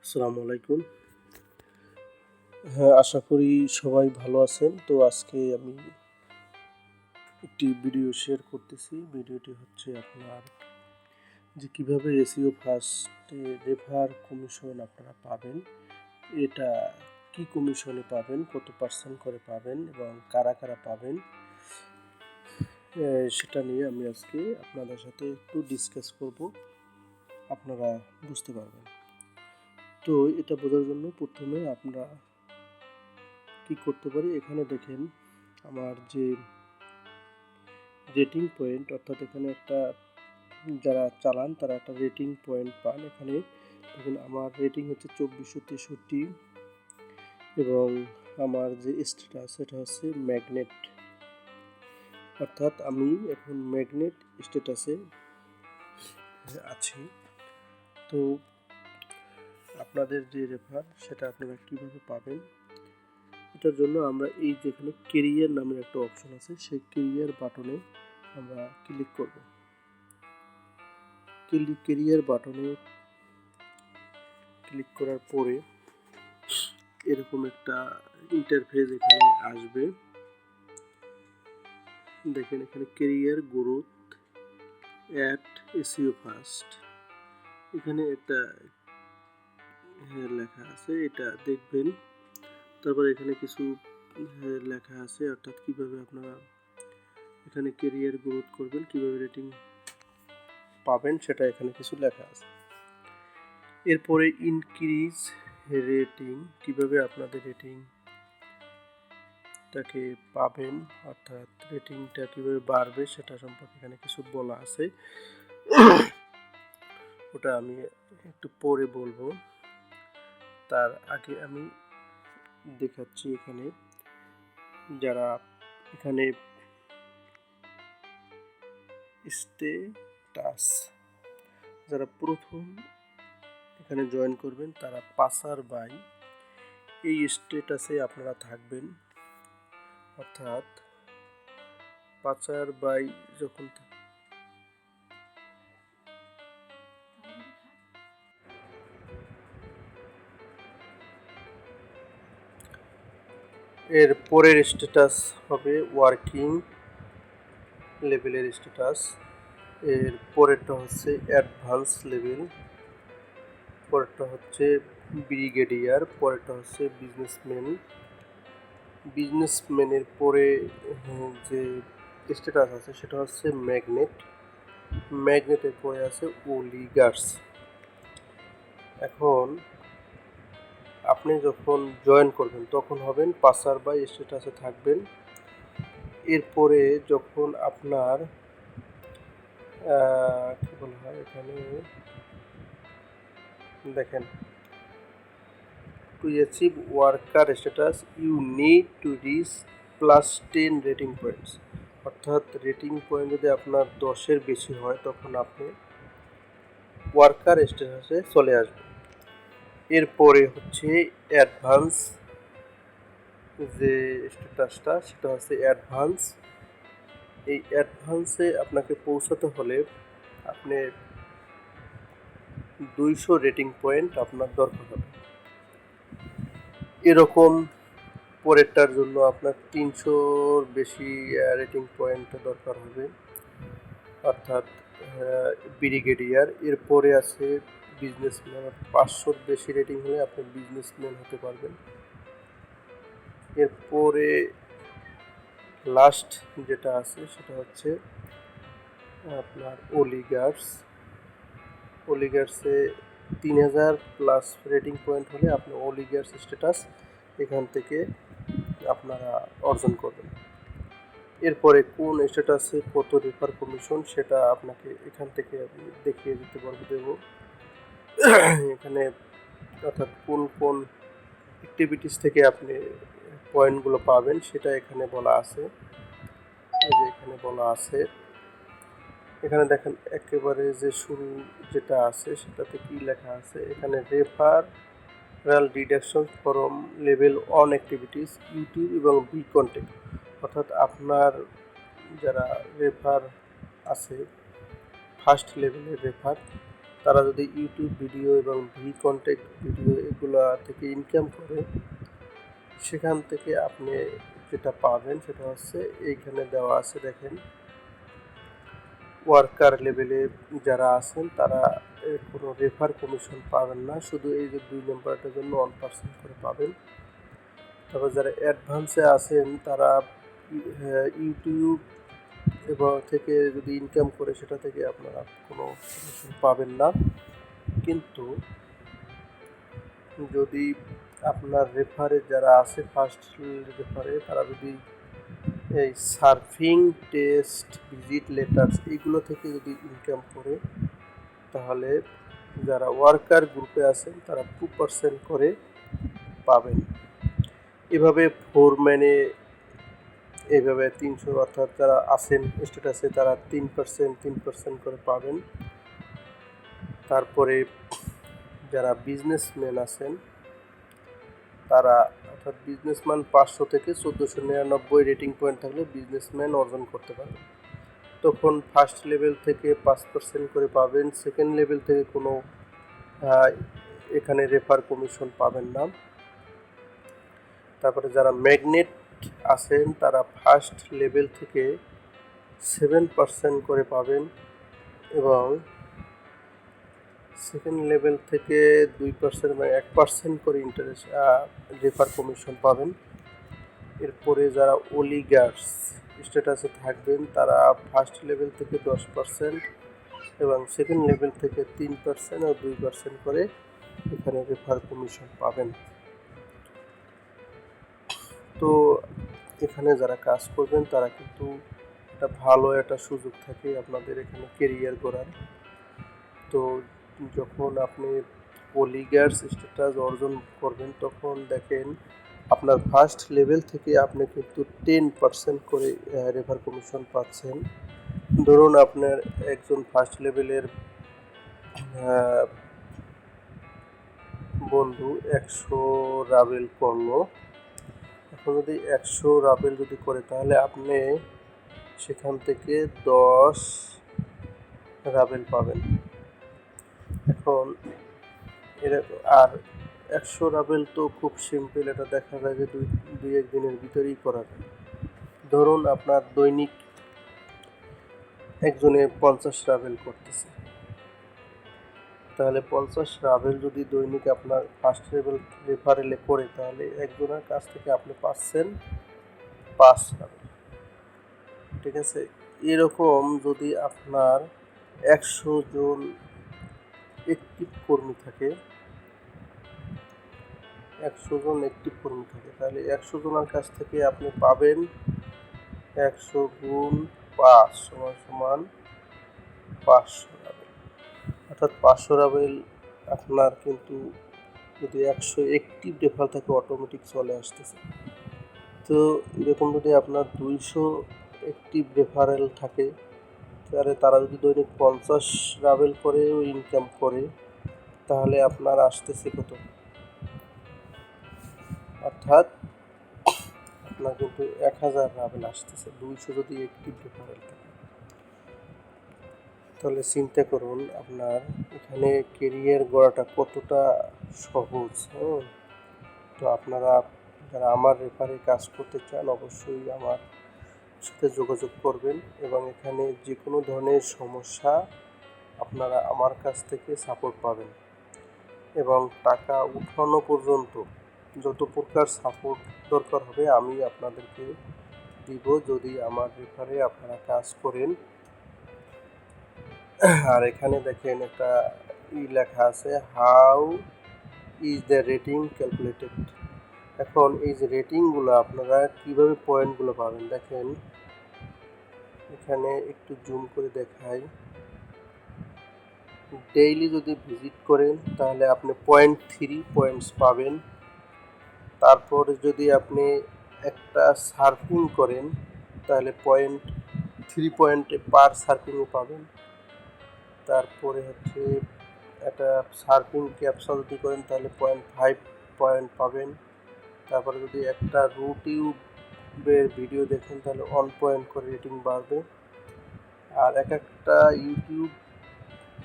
আসসালামু আলাইকুম। হ্যাঁ, আশা করি সবাই ভালো আছেন। তো আজকে আমি একটি ভিডিও শেয়ার করতেছি। ভিডিওটি হচ্ছে আপনার যে কিভাবে এসইও ফার্স্টে রেফার কমিশন আপনারা পাবেন, এটা কি কমিশনে পাবেন, কত পার্সেন্ট করে পাবেন এবং কারা কারা পাবেন, সেটা নিয়ে আমি আজকে আপনাদের সাথে একটু ডিসকাস করব, আপনারা বুঝতে পারবেন। তো এটা বোঝার জন্য প্রথমে আমরা কি করতে পারি, এখানে দেখেন আমার যে রেটিং পয়েন্ট, অর্থাৎ এখানে একটা যারা চালান তারা একটা রেটিং পয়েন্ট পান। এখানে দেখুন আমার রেটিং হচ্ছে 2463 এবং আমার যে স্ট্যাটাস সেটা হচ্ছে ম্যাগনেট, অর্থাৎ আমি এখন ম্যাগনেট স্ট্যাটাসে আছি। তো আপনাদের যে রেফার সেটা আপনারা কীভাবে পাবেন, এটার জন্য আমরা এই যেখানে কেরিয়ার নামের একটা অপশন আছে, সেই কেরিয়ার বাটনে আমরা ক্লিক করব। কেরিয়ার বাটনে ক্লিক করার পরে এরকম একটা ইন্টারফেস এখানে আসবে। দেখেন এখানে career growth at SEO first, এখানে একটা লেখা আছে, এটা দেখবেন। তারপর এখানে কিছু লেখা আছে, অর্থাৎ কিভাবে আপনারা এখানে কেরিয়ার গ্রোথ করবেন, কিভাবে রেটিং পাবেন সেটা এখানে কিছু লেখা আছে। এরপরে ইনক্রিজ রেটিং, কিভাবে আপনাদের রেটিংটাকে পাবেন, অর্থাৎ রেটিংটা কিভাবে বাড়বে সেটা সম্পর্কে এখানে কিছু বলা আছে, ওটা আমি একটু পরে বলবো। তার আগে আমি দেখাচ্ছি এখানে যারা এখানে স্ট্যাটাস যারা প্রথম এখানে জয়েন করবেন তারা পাসার বাই এই স্ট্যাটাসে আপনারা থাকবেন, অর্থাৎ পাচার বাই যখন এর পরের স্ট্যাটাস হবে ওয়ার্কিং লেভেলের স্ট্যাটাস, এর পরেরটা হচ্ছে অ্যাডভান্স লেভেল, পরেরটা হচ্ছে ব্রিগেডিয়ার, পরেরটা হচ্ছে বিজনেসম্যানের পরে যে স্ট্যাটাস আছে সেটা হচ্ছে ম্যাগনেটের পরে আছে ওলিগার্স। এখন আপনি যখন জয়েন করবেন তখন হবেন পাসার বাই স্ট্যাটাসে থাকবেন। এরপরে যখন আপনার কি বলা হয় এখানে দেখেন, to achieve worker status you need to reach +10 rating points, অর্থাৎ রেটিং পয়েন্ট যদি আপনার 10-এর বেশি হয় তখন আপনি ওয়ার্কার স্ট্যাটাসে চলে আসবেন। এরপরে হচ্ছে অ্যাডভান্স যে স্ট্যাটাসটা সেটা হচ্ছে অ্যাডভান্স। এই অ্যাডভান্সে আপনাকে পৌঁছাতে হলে আপনি 200 রেটিং পয়েন্ট আপনার দরকার হবে। এরকম পরেরটার জন্য আপনার 300-র বেশি রেটিং পয়েন্ট দরকার হবে, অর্থাৎ ব্রিগেডিয়ার। এরপরে আছে বিজনেসম্যান, 500-র বেশি রেটিং হলে আপনি বিজনেসম্যান হতে পারবেন। এরপরে লাস্ট যেটা আছে সেটা হচ্ছে আপনার ওলিগার্সে 3000+ রেটিং পয়েন্ট হলে আপনি ওলিগার্স স্ট্যাটাস এখান থেকে আপনারা অর্জন করবেন। এরপরে কোন স্ট্যাটাসে কত রেফার কমিশন সেটা আপনাকে এখান থেকে আমি দেখিয়ে দিতে দেবো এখানে, অর্থাৎ কোন কোন অ্যাক্টিভিটিস থেকে আপনি পয়েন্টগুলো পাবেন সেটা এখানে বলা আছে। এখানে দেখেন একেবারে যে শুরু যেটা আছে সেটাতে কি লেখা আছে, এখানে referral deduction from level 1 activities YouTube এবং বি কন্টেন্ট, অর্থাৎ আপনার যারা রেফার আছে ফার্স্ট লেভেলের রেফার তারা যদি ইউটিউব ভিডিও এবং কন্টেন্ট ভিডিও এগুলা থেকে ইনকাম করে, সেখান থেকে আপনি যেটা পাবেন সেটা হচ্ছে এইখানে দেওয়া আছে দেখেন, ওয়ার্কার লেভেলে যারা আছেন তারা কোনো রেফার কমিশন পাবেন না, শুধু এই যে 2 নম্বরটার জন্য 1% করে পাবেন। তারপর যারা অ্যাডভান্সে আছেন তারা ইউটিউব এবং থেকে যদি ইনকাম করে সেটা থেকে আপনারা কোনো কমিশন পাবেন না। কিন্তু যদি আপনার রেফারে যারা আছে ফার্স্ট রেফারে তারা যদি এই সার্ফিং টেস্ট ভিজিট লেটার্স এইগুলো থেকে যদি ইনকাম করে, তাহলে যারা ওয়ার্কার গ্রুপে আছেন তারা 2% করে পাবেন। এভাবে ফোরম্যানে এইভাবে 300, অর্থাৎ যারা আছেন স্ট্যাটাসে তারা 3% করে পাবেন। তারপরে যারা বিজনেসম্যান আছেন তারা, অর্থাৎ বিজনেসম্যান 500 থেকে 1499 রেটিং পয়েন্ট থাকলে বিজনেসম্যান অর্জন করতে পারবেন, তখন ফার্স্ট লেভেল থেকে 5% করে পাবেন। সেকেন্ড লেভেল থেকে কোনো এখানে রেফার কমিশন পাবেন না। তারপরে যারা ম্যাগনেট আছেন তারা ফার্স্ট লেভেল থেকে 7% করে পাবেন এবং সেকেন্ড লেভেল থেকে 2% মানে 1% করে ইন্টারেস্ট রেফার কমিশন পাবেন। এরপরে যারা অলিগার্স স্ট্যাটাসে থাকবেন তারা ফার্স্ট লেভেল থেকে 10% এবং সেকেন্ড লেভেল থেকে 3% ও 2% করে এখানে রেফার কমিশন পাবেন। তো এখানে যারা কাজ করবেন তারা কিন্তু একটা ভালো একটা সুযোগ থাকে আপনাদের এখানে কেরিয়ার গড়ার। তো যখন আপনি অলিগার্স স্ট্যাটাস অর্জন করবেন তখন দেখেন আপনার ফার্স্ট লেভেল থেকে আপনি কিন্তু 10% করে রেফার কমিশন পাচ্ছেন। ধরুন আপনার একজন ফার্স্ট লেভেলের বন্ধু 100 রাবেল করলো, এখন যদি 100 রাবেল যদি করে তাহলে আপনি সেখান থেকে 10 রাবেল পাবেন। এখন এরা আর 100 রাবেল তো খুব সিম্পল, এটা দেখা যায় যে দুই এক দিনের ভিতরেই করা যায়। ধরুন আপনার দৈনিক একজনে 50 রাবেল করতেছে, তাহলে 50 রাবেল যদি দৈনিক আপনার ফার্স্ট লেভেল রেফারেলে করে তাহলে একজনের কাছ থেকে আপনি পাচ্ছেন 5 রাবেল। ঠিক আছে, এরকম যদি আপনার 100 জন অ্যাক্টিভ কর্মী থাকে, 100 জন অ্যাক্টিভ কর্মী থাকে তাহলে 100 জনের কাছ থেকে আপনি পাবেন 100 গুণ 5 সমান 500 রাবেল। অর্থাৎ 500 রাবেল আপনার কিন্তু যদি 100 অ্যাক্টিভ রেফার থাকে অটোমেটিক চলে আসতেছে। তো এরকম যদি আপনার 200 অ্যাক্টিভ রেফারেল থাকে তাহলে তারা যদি দৈনিক 50 রাবেল করেও ইনকাম করে তাহলে আপনার আসতেছে কত, অর্থাৎ আপনার কিন্তু 1000 রাবেল আসতেছে 200 যদি অ্যাক্টিভ রেফারেল থাকে। তাহলে চিন্তা করুন আপনার এখানে কেরিয়ার গড়াটা কতটা সহজ। তো আপনারা যারা আমার রেফারে কাজ করতে চান অবশ্যই আমার সাথে যোগাযোগ করবেন এবং এখানে যে কোনো ধরনের সমস্যা আপনারা আমার কাছ থেকে সাপোর্ট পাবেন এবং টাকা উঠানো পর্যন্ত যত প্রকার সাপোর্ট দরকার হবে আমি আপনাদেরকে দিব যদি আমার রেফারে আপনারা কাজ করেন। আর এখানে দেখেন একটা লেখা আছে, how is the rating calculated. এখন এই যে রেটিংগুলো আপনারা কিভাবে পয়েন্টগুলো পাবেন দেখেন, এখানে একটু জুম করে দেখাই। ডেইলি যদি ভিজিট করেন তাহলে আপনি 0.3 পয়েন্টস পাবেন। তারপরে যদি আপনি একটা সার্ফিং করেন তাহলে 0.3 পয়েন্টে পার সার্ফিংও পাবেন। তারপরে হচ্ছে একটা সার্ফিং ক্যাপসা যদি করেন তাহলে 0.5 পয়েন্ট পাবেন। তারপরে যদি একটা ইউটিউবের ভিডিও দেখেন তাহলে 1 পয়েন্ট করে রেটিং বাড়বে। আর এক একটা ইউটিউব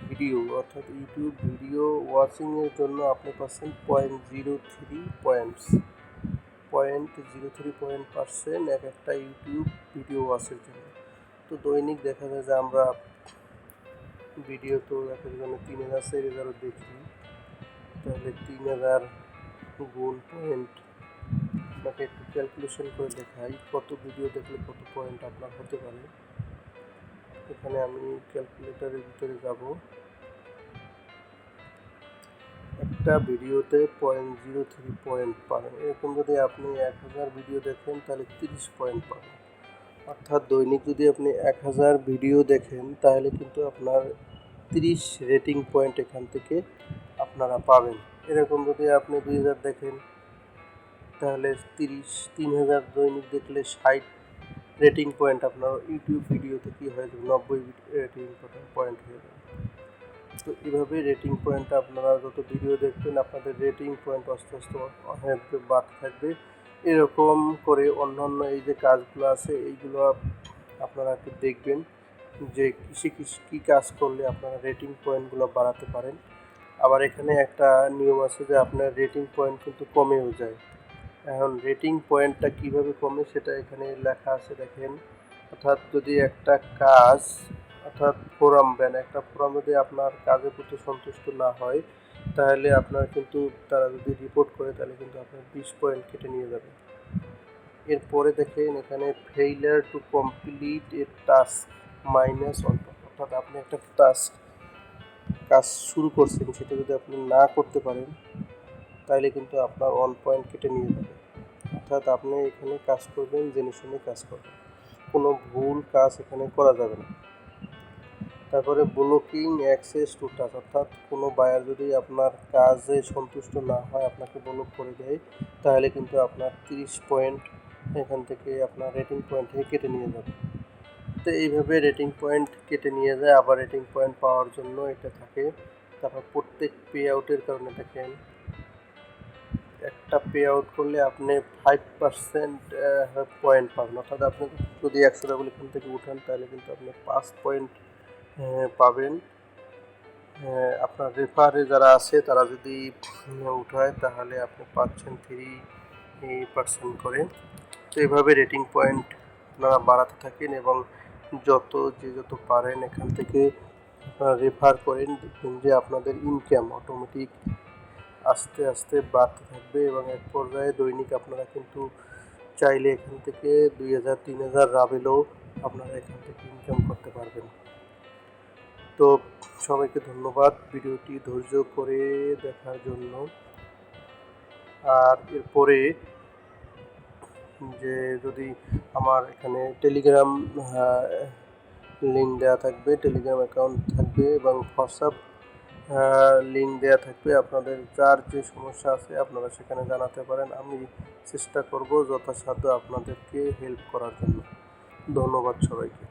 ভিডিও অর্থাৎ ইউটিউব ভিডিও ওয়াচিংয়ের জন্য আপনি পাচ্ছেন 0.03% এক একটা ইউটিউব ভিডিও ওয়াচের জন্য। তো দৈনিক দেখা যায় যে আমরা ভিডিও তো এক একজনে 3000 4000 দেখি, তাহলে 3000 গুণ পয়েন্ট আপনাকে একটু ক্যালকুলেশন করে দেখাই কত ভিডিও দেখলে কত পয়েন্ট আপনার হতে পারে। এখানে আমি ক্যালকুলেটরের ভিতরে যাব। একটা ভিডিওতে 0.03 পয়েন্ট পাবেন। এরকম যদি আপনি 1000 ভিডিও দেখেন তাহলে 30 পয়েন্ট পাবেন। অর্থাৎ দৈনিক যদি আপনি 1000 ভিডিও দেখেন তাহলে কিন্তু আপনার 30 রেটিং পয়েন্ট এখান থেকে আপনারা পাবেন। এরকম যদি আপনি 2000 দেখেন তাহলে 3000 দৈনিক দেখলে 60 রেটিং পয়েন্ট আপনার ইউটিউব ভিডিওতে কী হয়ে যাবে, 90 রেটিং পয়েন্ট হয়ে যাবে। তো এইভাবে রেটিং পয়েন্টটা আপনারা যত ভিডিও দেখবেন আপনাদের রেটিং পয়েন্ট আস্তে আস্তে অনেক বাড়তে থাকবে। এরকম করে অন্যান্য এই যে কাজগুলো আছে এইগুলো আপনারা একটু দেখবেন যে কী কাজ করলে আপনারা রেটিং পয়েন্টগুলো বাড়াতে পারেন। আবার এখানে একটা নিয়ম আছে যে আপনার রেটিং পয়েন্ট কিন্তু কমেও যায়। এখন রেটিং পয়েন্টটা কীভাবে কমে সেটা এখানে লেখা আছে দেখেন। অর্থাৎ যদি একটা কাজ অর্থাৎ ফোরাম ব্যান একটা ফোরাম যদি আপনার কাজের প্রতি সন্তুষ্ট না হয় তাহলে আপনার কিন্তু তারা যদি রিপোর্ট করে তাহলে কিন্তু আপনার 20 পয়েন্ট কেটে নিয়ে যাবে। এরপরে দেখেন এখানে failure to complete A task -1, অর্থাৎ আপনি একটা কাজ শুরু করছেন সেটা যদি আপনি না করতে পারেন তাহলে কিন্তু আপনার 1 পয়েন্ট কেটে নিয়ে যাবে। অর্থাৎ আপনি এখানে কাজ করবেন জেনে শুনে কাজ করবেন, কোনো ভুল কাজ এখানে করা যাবে না। তারপরে ব্লকিং অ্যাক্সেস টু টাস্ক, অর্থাৎ কোনো বায়ার যদি আপনার কাজে সন্তুষ্ট না হয় আপনাকে ব্লক করে দেয় তাহলে কিন্তু আপনার 30 পয়েন্ট এখান থেকে আপনার রেটিং পয়েন্ট থেকে কেটে নিয়ে যাবে। তো এইভাবে রেটিং পয়েন্ট কেটে নিয়ে যায়। আবার রেটিং পয়েন্ট পাওয়ার জন্য এটা থাকে। তারপর প্রত্যেক পে আউটের কারণে দেখেন একটা পে আউট করলে আপনি 5% পয়েন্ট পাবেন। অর্থাৎ আপনি যদি 100 টাকা এখান থেকে উঠান তাহলে কিন্তু আপনি 5 পয়েন্ট পাবেন। আপনার রেফারে যারা আছে তারা যদি উঠায় তাহলে আপনি পাচ্ছেন 3% করে। তো এইভাবে রেটিং পয়েন্ট আপনারা বাড়াতে থাকেন এবং যত পারেন এখান থেকে আপনারা রেফার করেন, দেখবেন যে আপনাদের ইনকাম অটোমেটিক আস্তে আস্তে বাড়তে থাকবে এবং এক পর্যায়ে দৈনিক আপনারা কিন্তু চাইলে এখান থেকে 2000-3000 রাবেলেও আপনারা এখান থেকে ইনকাম করতে পারবেন। তো সবাইকে ধন্যবাদ ভিডিওটি ধৈর্য করে দেখার জন্য। আর এরপরে যে যদি আমার এখানে টেলিগ্রাম লিঙ্ক দেওয়া থাকবে, টেলিগ্রাম অ্যাকাউন্ট থাকবে এবং হোয়াটসঅ্যাপ লিঙ্ক দেওয়া থাকবে। আপনাদের যার যে সমস্যা আছে আপনারা সেখানে জানাতে পারেন। আমি চেষ্টা করব যথাসাধ্য আপনাদেরকে হেল্প করার জন্য। ধন্যবাদ সবাইকে।